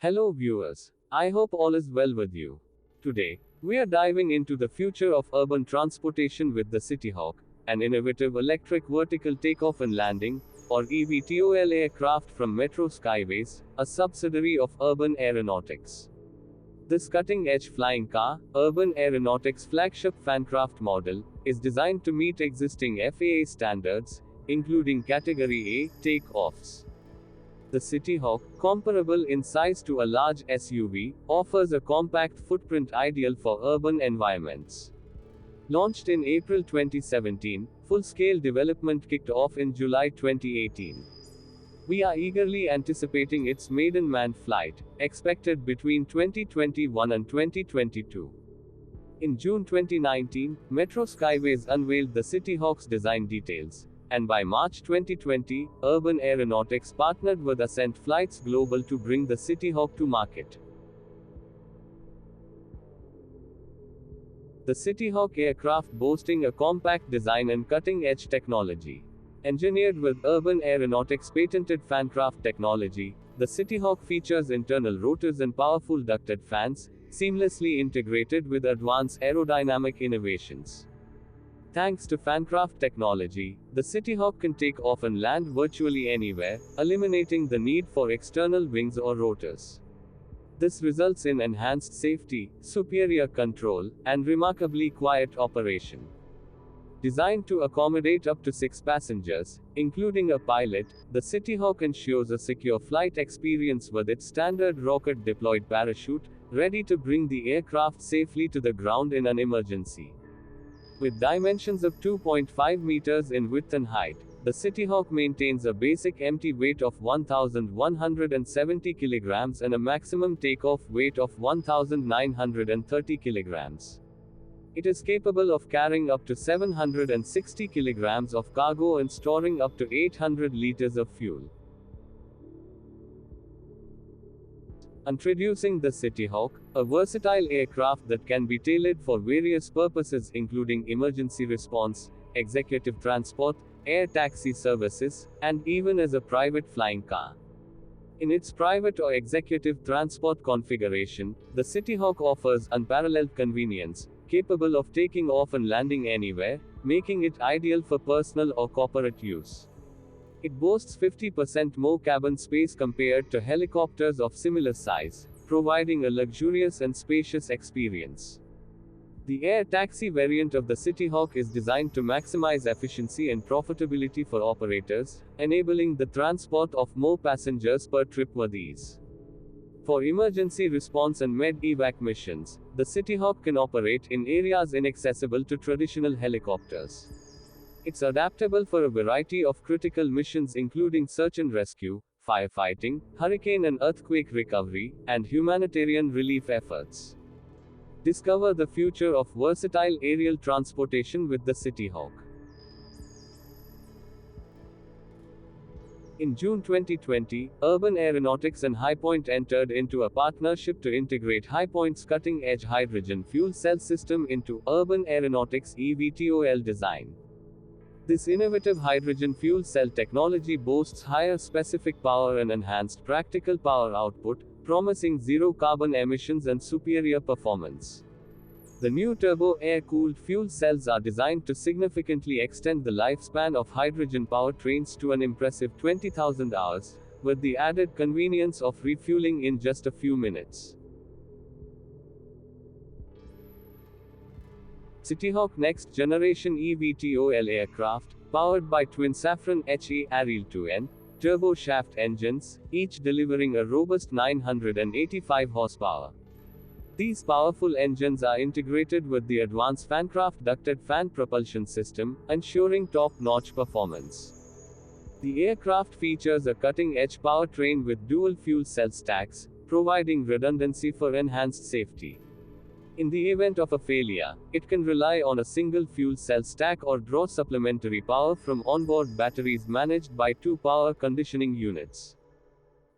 Hello, viewers. I hope all is well with you. Today, we are diving into the future of urban transportation with the CityHawk, an innovative electric vertical takeoff and landing, or eVTOL aircraft from Metro Skyways, a subsidiary of Urban Aeronautics. This cutting edge flying car, Urban Aeronautics' flagship fancraft model, is designed to meet existing FAA standards, including Category A takeoffs. The CityHawk, comparable in size to a large SUV, offers a compact footprint ideal for urban environments. Launched in April 2017, full-scale development kicked off in July 2018. We are eagerly anticipating its maiden manned flight, expected between 2021 and 2022. In June 2019, Metro Skyways unveiled the CityHawk's design details, and by March 2020, Urban Aeronautics partnered with Ascent Flights Global to bring the CityHawk to market. The CityHawk aircraft boasting a compact design and cutting-edge technology. Engineered with Urban Aeronautics' patented fancraft technology, the CityHawk features internal rotors and powerful ducted fans, seamlessly integrated with advanced aerodynamic innovations. Thanks to fancraft technology, the CityHawk can take off and land virtually anywhere, eliminating the need for external wings or rotors. This results in enhanced safety, superior control, and remarkably quiet operation. Designed to accommodate up to 6 passengers, including a pilot, the CityHawk ensures a secure flight experience with its standard rocket-deployed parachute, ready to bring the aircraft safely to the ground in an emergency. With dimensions of 2.5 meters in width and height, the CityHawk maintains a basic empty weight of 1,170 kilograms and a maximum takeoff weight of 1,930 kilograms. It is capable of carrying up to 760 kilograms of cargo and storing up to 800 liters of fuel. Introducing the CityHawk, a versatile aircraft that can be tailored for various purposes including emergency response, executive transport, air taxi services, and even as a private flying car. In its private or executive transport configuration, the CityHawk offers unparalleled convenience, capable of taking off and landing anywhere, making it ideal for personal or corporate use. It boasts 50% more cabin space compared to helicopters of similar size, providing a luxurious and spacious experience. The air taxi variant of the CityHawk is designed to maximize efficiency and profitability for operators, enabling the transport of more passengers per trip with ease. For emergency response and med-evac missions, the CityHawk can operate in areas inaccessible to traditional helicopters. It's adaptable for a variety of critical missions including search and rescue, firefighting, hurricane and earthquake recovery, and humanitarian relief efforts. Discover the future of versatile aerial transportation with the CityHawk. In June 2020, Urban Aeronautics and HighPoint entered into a partnership to integrate HighPoint's cutting-edge hydrogen fuel cell system into Urban Aeronautics' eVTOL design. This innovative hydrogen fuel cell technology boasts higher specific power and enhanced practical power output, promising zero carbon emissions and superior performance. The new turbo air-cooled fuel cells are designed to significantly extend the lifespan of hydrogen powertrains to an impressive 20,000 hours, with the added convenience of refueling in just a few minutes. CityHawk Next Generation eVTOL aircraft, powered by twin Safran HE Ariel 2N turboshaft engines, each delivering a robust 985 horsepower. These powerful engines are integrated with the advanced fancraft ducted fan propulsion system, ensuring top-notch performance. The aircraft features a cutting-edge powertrain with dual fuel cell stacks, providing redundancy for enhanced safety. In the event of a failure, it can rely on a single fuel cell stack or draw supplementary power from onboard batteries managed by 2 power conditioning units.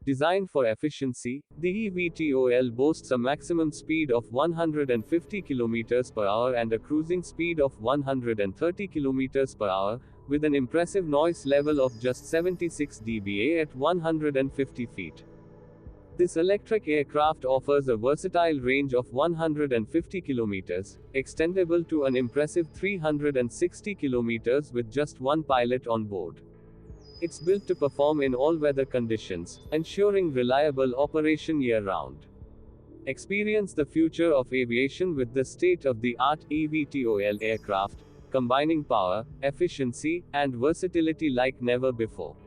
Designed for efficiency, the eVTOL boasts a maximum speed of 150 km per hour and a cruising speed of 130 km per hour, with an impressive noise level of just 76 dBA at 150 feet. This electric aircraft offers a versatile range of 150 kilometers, extendable to an impressive 360 kilometers with just one pilot on board. It's built to perform in all weather conditions, ensuring reliable operation year-round. Experience the future of aviation with the state-of-the-art eVTOL aircraft, combining power, efficiency, and versatility like never before.